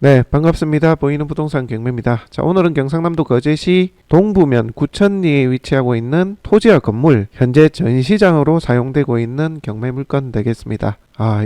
네, 반갑습니다. 보이는 부동산 경매입니다. 자, 오늘은 경상남도 거제시 동부면 구천리에 위치하고 있는 토지와 건물, 현재 전시장으로 사용되고 있는 경매 물건 되겠습니다.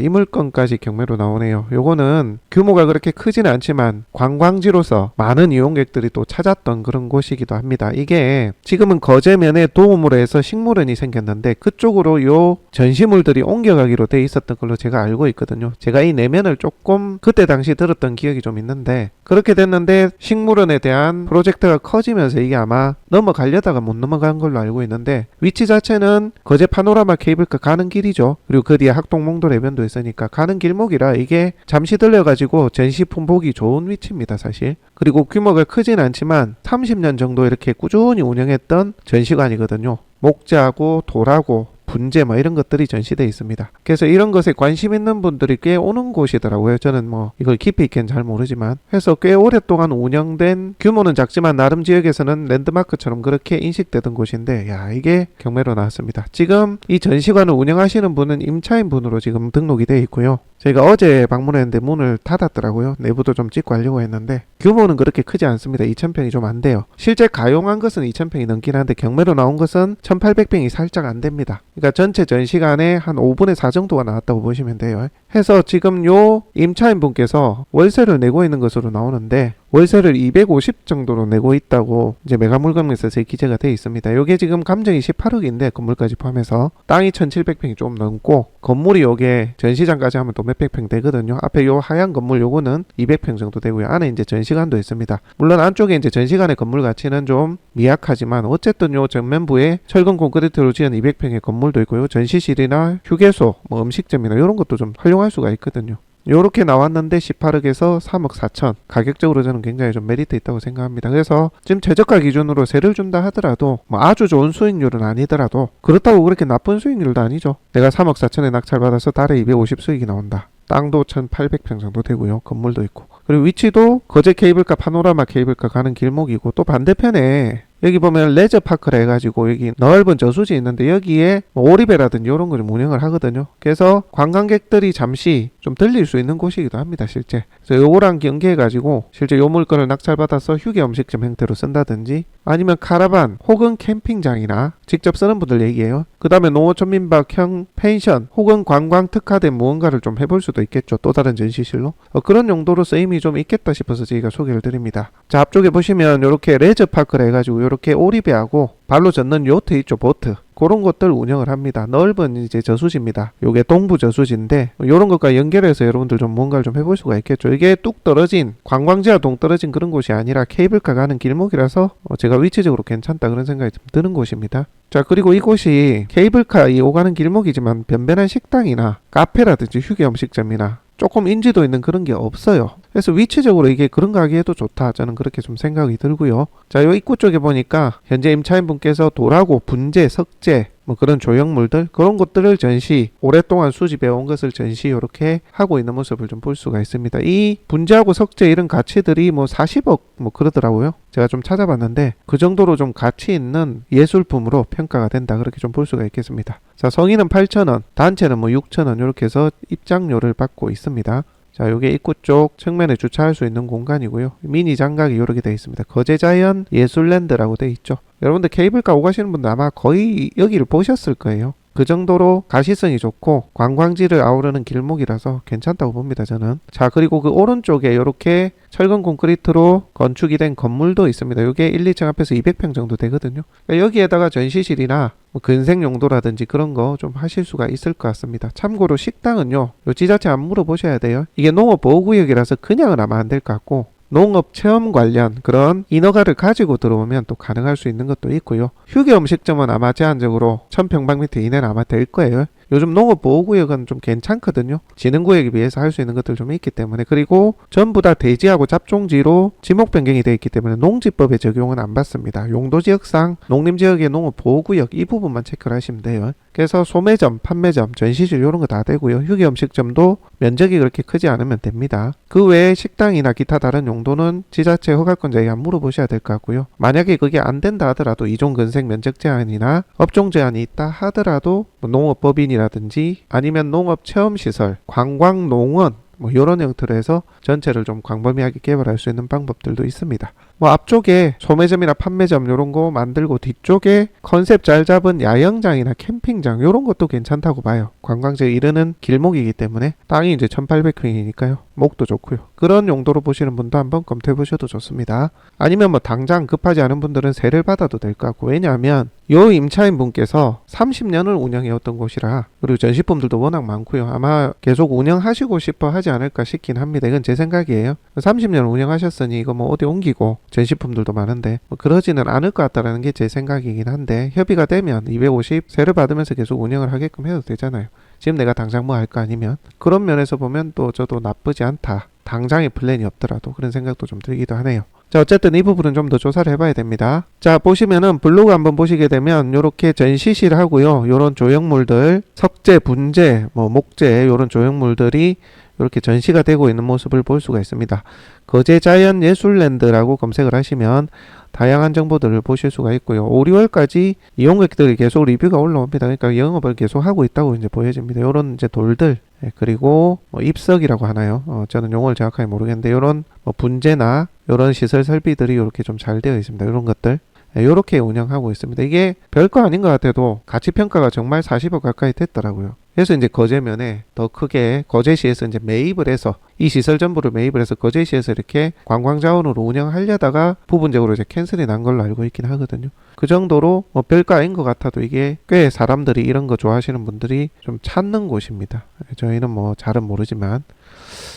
이 물건까지 경매로 나오네요. 요거는 규모가 그렇게 크지는 않지만 관광지로서 많은 이용객들이 또 찾았던 그런 곳이기도 합니다. 이게 지금은 거제면에 도움으로 해서 식물원이 생겼는데 그쪽으로 요 전시물들이 옮겨가기로 돼 있었던 걸로 제가 알고 있거든요. 제가 이 내면을 조금 그때 당시 들었던 기억이 좀 있는데, 그렇게 됐는데 식물원에 대한 프로젝트가 커지면서 이게 아마 넘어가려다가 못 넘어간 걸로 알고 있는데, 위치 자체는 거제 파노라마 케이블카 가는 길이죠. 그리고 그 뒤에 학동몽도 해변도 있으니까 가는 길목이라 이게 잠시 들려가지고 전시품 보기 좋은 위치입니다, 사실. 그리고 규모가 크진 않지만 30년 정도 이렇게 꾸준히 운영했던 전시관이거든요. 목재하고 돌하고 분재 이런 것들이 전시되어 있습니다. 그래서 이런 것에 관심 있는 분들이 꽤 오는 곳이더라고요. 저는 이걸 깊이 있게는 잘 모르지만 해서 꽤 오랫동안 운영된, 규모는 작지만 나름 지역에서는 랜드마크처럼 그렇게 인식되던 곳인데, 이게 경매로 나왔습니다. 지금 이 전시관을 운영하시는 분은 임차인 분으로 지금 등록이 되어 있고요. 저희가 어제 방문했는데 문을 닫았더라고요. 내부도 좀 찍고 하려고 했는데 규모는 그렇게 크지 않습니다. 2000평이 좀 안 돼요. 실제 가용한 것은 2000평이 넘긴 한데 경매로 나온 것은 1800평이 살짝 안 됩니다. 그러니까 전체 전시관에 한 5분의 4 정도가 나왔다고 보시면 돼요. 해서 지금 요 임차인 분께서 월세를 내고 있는 것으로 나오는데, 월세를 250 정도로 내고 있다고 이제 매각물건에서 기재가 되어 있습니다. 요게 지금 감정이 18억인데 건물까지 포함해서 땅이 1700평이 좀 넘고, 건물이 요게 전시장까지 하면 또 몇백 평 되거든요. 앞에 요 하얀 건물 요거는 200평 정도 되고요. 안에 이제 전시관도 있습니다. 물론 안쪽에 이제 전시관의 건물 가치는 좀 미약하지만 어쨌든 요 전면부에 철근 콘크리트로 지은 200평의 건물도 있고요. 전시실이나 휴게소, 음식점이나 이런 것도 좀 활용할 수가 있거든요. 요렇게 나왔는데 18억에서 3억 4천, 가격적으로 저는 굉장히 좀 메리트 있다고 생각합니다. 그래서 지금 최저가 기준으로 세를 준다 하더라도 아주 좋은 수익률은 아니더라도, 그렇다고 그렇게 나쁜 수익률도 아니죠. 내가 3억 4천에 낙찰받아서 달에 250 수익이 나온다. 땅도 1800평 정도 되고요. 건물도 있고. 그리고 위치도 거제 케이블카 파노라마 케이블카 가는 길목이고, 또 반대편에 여기 보면 레저파크라 해가지고 여기 넓은 저수지 있는데 여기에 오리배라든지 이런 걸 운영을 하거든요. 그래서 관광객들이 잠시 좀 들릴 수 있는 곳이기도 합니다, 실제. 그래서 요거랑 연계해가지고 실제 요 물건을 낙찰받아서 휴게 음식점 형태로 쓴다든지, 아니면 카라반 혹은 캠핑장이나 직접 쓰는 분들 얘기예요. 그 다음에 농어촌 민박형 펜션 혹은 관광 특화된 무언가를 좀 해볼 수도 있겠죠. 또 다른 전시실로. 그런 용도로 쓰임이 좀 있겠다 싶어서 저희가 소개를 드립니다. 자, 앞쪽에 보시면 이렇게 레저파크라 해가지고 이렇게 오리배하고 발로 젓는 요트 있죠, 보트. 그런 것들 운영을 합니다. 넓은 이제 저수지입니다. 요게 동부 저수지인데 요런 것과 연결해서 여러분들 좀 뭔가를 좀 해볼 수가 있겠죠. 이게 뚝 떨어진, 관광지와 동 떨어진 그런 곳이 아니라 케이블카 가는 길목이라서 제가 위치적으로 괜찮다 그런 생각이 좀 드는 곳입니다. 자, 그리고 이곳이 케이블카 오가는 길목이지만 변변한 식당이나 카페라든지 휴게 음식점이나 조금 인지도 있는 그런 게 없어요. 그래서 위치적으로 이게 그런 거 하기에도 좋다, 저는 그렇게 좀 생각이 들고요. 자, 요 입구 쪽에 보니까 현재 임차인분께서 돌하고 분재, 석재 그런 조형물들, 그런 것들을 전시, 오랫동안 수집해 온 것을 전시 이렇게 하고 있는 모습을 좀 볼 수가 있습니다. 이 분재하고 석재 이런 가치들이 40억 그러더라고요. 제가 좀 찾아봤는데 그 정도로 좀 가치 있는 예술품으로 평가가 된다, 그렇게 좀 볼 수가 있겠습니다. 자, 성인은 8,000원, 단체는 6,000원 이렇게 해서 입장료를 받고 있습니다. 자, 요게 입구 쪽 측면에 주차할 수 있는 공간이고요. 미니 장각이 이렇게 되어 있습니다. 거제자연 예술랜드라고 되어 있죠. 여러분들 케이블카 오가시는 분들 아마 거의 여기를 보셨을 거예요. 그 정도로 가시성이 좋고 관광지를 아우르는 길목이라서 괜찮다고 봅니다, 저는. 자, 그리고 그 오른쪽에 이렇게 철근 콘크리트로 건축이 된 건물도 있습니다. 이게 1, 2층 앞에서 200평 정도 되거든요. 그러니까 여기에다가 전시실이나 근생 용도라든지 그런 거 좀 하실 수가 있을 것 같습니다. 참고로 식당은요, 요 지자체 안 물어보셔야 돼요. 이게 농업보호구역이라서 그냥은 아마 안 될 것 같고, 농업 체험 관련 그런 인허가를 가지고 들어오면 또 가능할 수 있는 것도 있고요. 휴게 음식점은 아마 제한적으로 1000평방미터 이내는 아마 될 거예요. 요즘 농업보호구역은 좀 괜찮거든요. 진흥구역에 비해서 할 수 있는 것들 좀 있기 때문에. 그리고 전부 다 대지하고 잡종지로 지목 변경이 되어 있기 때문에 농지법의 적용은 안 받습니다. 용도지역상 농림지역의 농업보호구역 이 부분만 체크를 하시면 돼요. 그래서 소매점, 판매점, 전시실 이런 거 다 되고요. 휴게 음식점도 면적이 그렇게 크지 않으면 됩니다. 그 외에 식당이나 기타 다른 용도는 지자체 허가권자에게 한 물어보셔야 될 것 같고요. 만약에 그게 안 된다 하더라도 이종 근생 면적 제한이나 업종 제한이 있다 하더라도 농업법인이라든지 아니면 농업 체험시설, 관광농원 뭐 이런 형태로 해서 전체를 좀 광범위하게 개발할 수 있는 방법들도 있습니다. 뭐 앞쪽에 소매점이나 판매점 이런 거 만들고 뒤쪽에 컨셉 잘 잡은 야영장이나 캠핑장 이런 것도 괜찮다고 봐요. 관광지에 이르는 길목이기 때문에 땅이 이제 1800평이니까요. 목도 좋고요. 그런 용도로 보시는 분도 한번 검토해 보셔도 좋습니다. 아니면 뭐 당장 급하지 않은 분들은 세를 받아도 될 것 같고, 왜냐하면 요 임차인 분께서 30년을 운영해왔던 곳이라, 그리고 전시품들도 워낙 많고요. 아마 계속 운영하시고 싶어 하지 않을까 싶긴 합니다. 이건 제 생각이에요. 30년 운영하셨으니 이거 뭐 어디 옮기고 전시품들도 많은데 뭐 그러지는 않을 것 같다라는 게 제 생각이긴 한데, 협의가 되면 250 세를 받으면서 계속 운영을 하게끔 해도 되잖아요. 지금 내가 당장 뭐 할 거 아니면. 그런 면에서 보면 또 저도 나쁘지 않다. 당장의 플랜이 없더라도 그런 생각도 좀 들기도 하네요. 자, 어쨌든 이 부분은 좀 더 조사를 해봐야 됩니다. 자, 보시면은 블로그 한번 보시게 되면 요렇게 전시실 하고요, 요런 조형물들, 석재, 분재, 뭐 목재, 요런 조형물들이 이렇게 전시가 되고 있는 모습을 볼 수가 있습니다. 거제자연예술랜드라고 검색을 하시면 다양한 정보들을 보실 수가 있고요. 5, 6월까지 이용객들이 계속 리뷰가 올라옵니다. 그러니까 영업을 계속 하고 있다고 이제 보여집니다. 요런 이제 돌들, 그리고 뭐 입석이라고 하나요? 저는 용어를 정확하게 모르겠는데, 요런 뭐 분재나 요런 시설 설비들이 이렇게 좀 잘 되어 있습니다. 요런 것들. 이렇게 운영하고 있습니다. 이게 별거 아닌 것 같아도 가치평가가 정말 40억 가까이 됐더라고요. 그래서 이제 거제면에 더 크게 거제시에서 이제 매입을 해서, 이 시설 전부를 매입을 해서 거제시에서 이렇게 관광자원으로 운영하려다가 부분적으로 이제 캔슬이 난 걸로 알고 있긴 하거든요. 그 정도로 뭐 별거 아닌 것 같아도 이게 꽤 사람들이, 이런 거 좋아하시는 분들이 좀 찾는 곳입니다. 저희는 뭐 잘은 모르지만,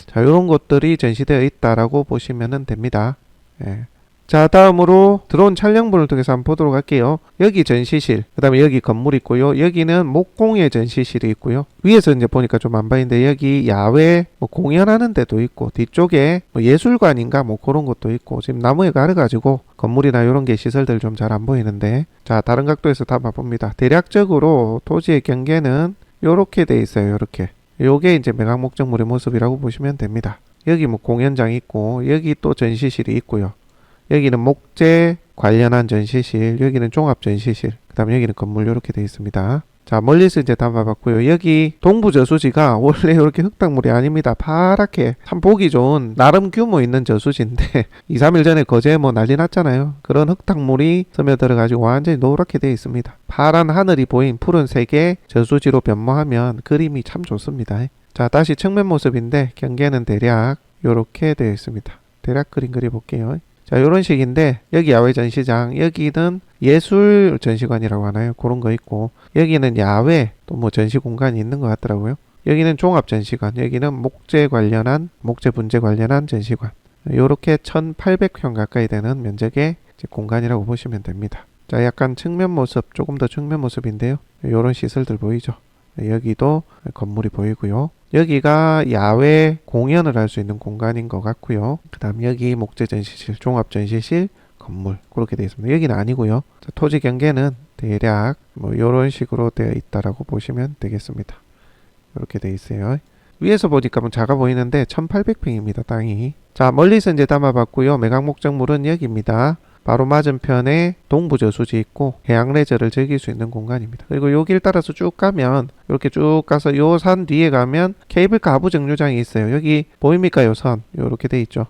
자, 이런 것들이 전시되어 있다라고 보시면 됩니다. 예. 자, 다음으로 드론 촬영본을 통해서 한번 보도록 할게요. 여기 전시실, 그 다음에 여기 건물 있고요. 여기는 목공예 전시실이 있고요. 위에서 이제 보니까 좀 안 보이는데, 여기 야외 뭐 공연하는 데도 있고, 뒤쪽에 뭐 예술관인가 뭐 그런 것도 있고, 지금 나무에 가려가지고 건물이나 이런 게 시설들 좀 잘 안 보이는데, 자, 다른 각도에서 담아봅니다. 대략적으로 토지의 경계는 요렇게 돼 있어요. 요렇게. 요게 이제 매각 목적물의 모습이라고 보시면 됩니다. 여기 뭐 공연장 있고, 여기 또 전시실이 있고요. 여기는 목재 관련한 전시실, 여기는 종합 전시실, 그 다음에 여기는 건물 이렇게 되어 있습니다. 자, 멀리서 이제 담아봤고요. 여기 동부 저수지가 원래 이렇게 흙탕물이 아닙니다. 파랗게 참 보기 좋은 나름 규모 있는 저수지인데 2, 3일 전에 거제에 뭐 난리 났잖아요. 그런 흙탕물이 스며들어가지고 완전히 노랗게 되어 있습니다. 파란 하늘이 보인 푸른색의 저수지로 변모하면 그림이 참 좋습니다. 자, 다시 측면 모습인데 경계는 대략 이렇게 되어 있습니다. 대략 그림 그려볼게요. 자, 요런 식인데, 여기 야외 전시장, 여기는 예술 전시관이라고 하나요? 그런 거 있고, 여기는 야외 또 뭐 전시 공간이 있는 것 같더라고요. 여기는 종합 전시관, 여기는 목재 분재 관련한 전시관. 요렇게 1800평 가까이 되는 면적의 공간이라고 보시면 됩니다. 자, 약간 측면 모습, 조금 더 측면 모습인데요. 요런 시설들 보이죠? 여기도 건물이 보이고요. 여기가 야외 공연을 할 수 있는 공간인 것 같고요. 그 다음 여기 목재 전시실, 종합 전시실, 건물 그렇게 되어 있습니다. 여기는 아니고요. 자, 토지 경계는 대략 뭐 이런 식으로 되어 있다라고 보시면 되겠습니다. 이렇게 되어 있어요. 위에서 보니까 뭐 작아 보이는데 1800평입니다. 땅이. 자, 멀리서 이제 담아봤고요. 매각 목적물은 여기입니다. 바로 맞은편에 동부 저수지 있고 해양 레저를 즐길 수 있는 공간입니다. 그리고 요 길 따라서 쭉 가면, 이렇게 쭉 가서 요 산 뒤에 가면 케이블카 하부 정류장이 있어요. 여기 보입니까? 요 선 요렇게 돼 있죠.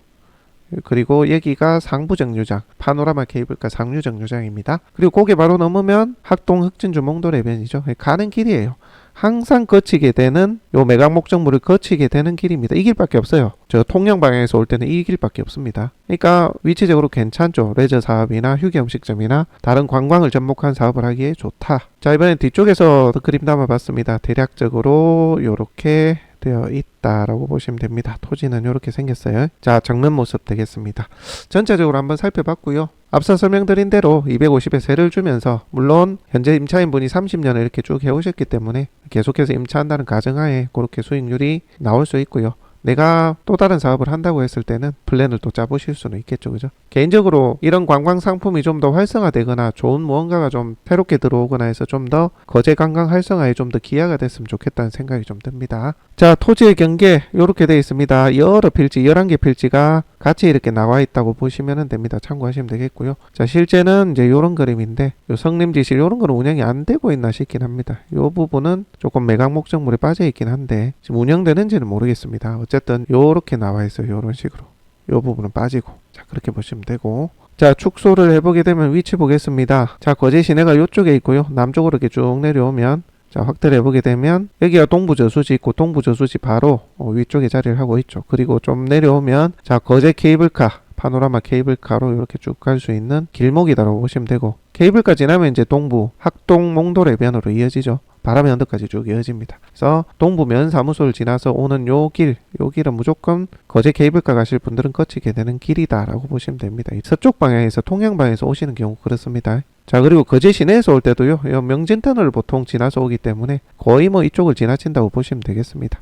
그리고 여기가 상부 정류장, 파노라마 케이블카 상류 정류장입니다. 그리고 고개 바로 넘으면 학동 흑진주 몽돌 해변이죠. 가는 길이에요. 항상 거치게 되는, 요 매각 목적물을 거치게 되는 길입니다. 이 길밖에 없어요. 저 통영 방향에서 올 때는 이 길밖에 없습니다. 그러니까 위치적으로 괜찮죠. 레저 사업이나 휴게 음식점이나 다른 관광을 접목한 사업을 하기에 좋다. 자, 이번엔 뒤쪽에서 그림 담아봤습니다. 대략적으로 요렇게 되어 있다라고 보시면 됩니다. 토지는 이렇게 생겼어요. 자, 정면 모습 되겠습니다. 전체적으로 한번 살펴봤고요. 앞서 설명드린 대로 250에 세를 주면서, 물론 현재 임차인분이 30년을 이렇게 쭉 해오셨기 때문에 계속해서 임차한다는 가정하에 그렇게 수익률이 나올 수 있고요. 내가 또 다른 사업을 한다고 했을 때는 플랜을 또 짜보실 수는 있겠죠. 그죠? 개인적으로 이런 관광 상품이 좀 더 활성화되거나 좋은 무언가가 좀 새롭게 들어오거나 해서 좀 더 거제 관광 활성화에 좀 더 기여가 됐으면 좋겠다는 생각이 좀 듭니다. 자, 토지의 경계 이렇게 되어 있습니다. 여러 필지, 11개 필지가 같이 이렇게 나와 있다고 보시면 됩니다. 참고하시면 되겠고요. 자, 실제는 이제 요런 그림인데 요 성림지실 요런 거는 운영이 안 되고 있나 싶긴 합니다. 요 부분은 조금 매각 목적물이 빠져 있긴 한데 지금 운영되는지는 모르겠습니다. 어쨌든 요렇게 나와 있어요. 요런 식으로. 요 부분은 빠지고. 자, 그렇게 보시면 되고. 자, 축소를 해보게 되면 위치 보겠습니다. 자, 거제 시내가 요쪽에 있고요. 남쪽으로 이렇게 쭉 내려오면 자, 확대를 해보게 되면 여기가 동부 저수지 있고 동부 저수지 바로 위쪽에 자리를 하고 있죠. 그리고 좀 내려오면 자, 거제 케이블카 파노라마 케이블카로 이렇게 쭉 갈 수 있는 길목이다라고 보시면 되고, 케이블카 지나면 이제 동부 학동 몽돌 해변으로 이어지죠. 바람의 언덕까지 쭉 이어집니다. 그래서 동부 면사무소를 지나서 오는 요 길은 무조건 거제 케이블카 가실 분들은 거치게 되는 길이다라고 보시면 됩니다. 서쪽 방향에서 통영 방향에서 오시는 경우 그렇습니다. 자, 그리고 거제 시내에서 올 때도요, 명진터널을 보통 지나서 오기 때문에 거의 뭐 이쪽을 지나친다고 보시면 되겠습니다.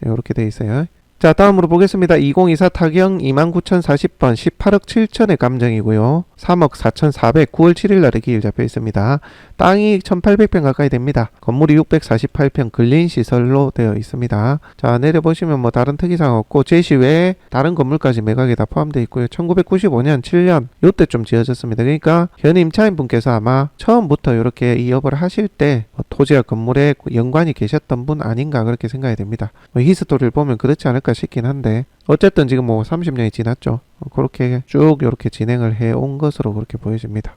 이렇게 돼 있어요. 자, 다음으로 보겠습니다. 2024 타경 29,040번 18억 7천의 감정이고요. 3억 4,400 9월 7일 날에 기일 잡혀 있습니다. 땅이 1,800평 가까이 됩니다. 건물이 648평 근린시설로 되어 있습니다. 자, 내려보시면 뭐 다른 특이사항 없고 제시 외에 다른 건물까지 매각에 다 포함되어 있고요. 1995년 7년 요때 좀 지어졌습니다. 그러니까 현 임차인분께서 아마 처음부터 이렇게 이업을 하실 때 토지와 건물에 연관이 계셨던 분 아닌가 그렇게 생각이 됩니다. 히스토리를 보면 그렇지 않을까 싶긴 한데 어쨌든 지금 뭐 30년이 지났죠. 그렇게 쭉 이렇게 진행을 해온 것으로 그렇게 보여집니다.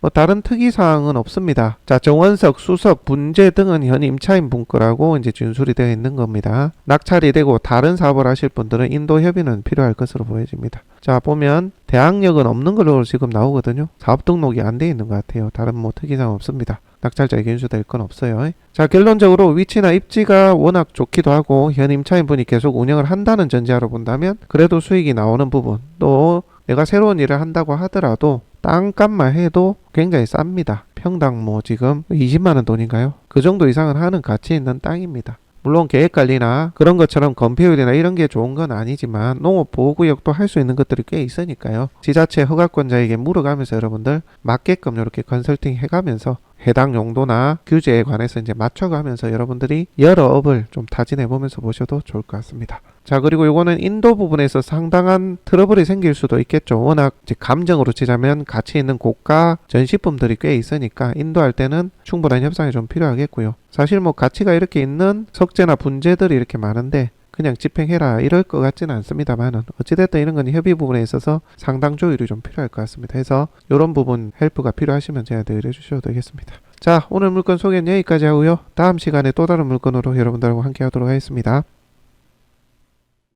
뭐 다른 특이사항은 없습니다. 자, 정원석, 수석, 분재 등은 현 임차인 분 거라고 이제 준술이 되어 있는 겁니다. 낙찰이 되고 다른 사업을 하실 분들은 인도 협의는 필요할 것으로 보여집니다. 자, 보면 대항력은 없는 걸로 지금 나오거든요. 사업 등록이 안 되어 있는 것 같아요. 다른 뭐 특이사항 없습니다. 낙찰자에게 인수될 건 없어요. 자, 결론적으로 위치나 입지가 워낙 좋기도 하고 현 임차인분이 계속 운영을 한다는 전제하로 본다면 그래도 수익이 나오는 부분, 또 내가 새로운 일을 한다고 하더라도 땅값만 해도 굉장히 쌉니다. 평당 뭐 지금 20만원 돈인가요? 그 정도 이상은 하는 가치 있는 땅입니다. 물론 계획관리나 그런 것처럼 건폐율이나 이런 게 좋은 건 아니지만 농업보호구역도 할 수 있는 것들이 꽤 있으니까요. 지자체 허가권자에게 물어가면서 여러분들 맞게끔 이렇게 컨설팅 해가면서 해당 용도나 규제에 관해서 이제 맞춰가면서 여러분들이 여러 업을 좀 타진해 보면서 보셔도 좋을 것 같습니다. 자, 그리고 요거는 인도 부분에서 상당한 트러블이 생길 수도 있겠죠. 워낙 이제 감정으로 치자면 가치 있는 고가 전시품들이 꽤 있으니까 인도할 때는 충분한 협상이 좀 필요하겠고요. 사실 뭐 가치가 이렇게 있는 석재나 분재들이 이렇게 많은데 그냥 집행해라 이럴 것 같지는 않습니다만은 어찌됐든 이런 건 협의 부분에 있어서 상당 조율이 좀 필요할 것 같습니다. 해서 이런 부분 헬프가 필요하시면 저희한테 의뢰 주셔도 되겠습니다. 자, 오늘 물건 소개는 여기까지 하고요. 다음 시간에 또 다른 물건으로 여러분들하고 함께 하도록 하겠습니다.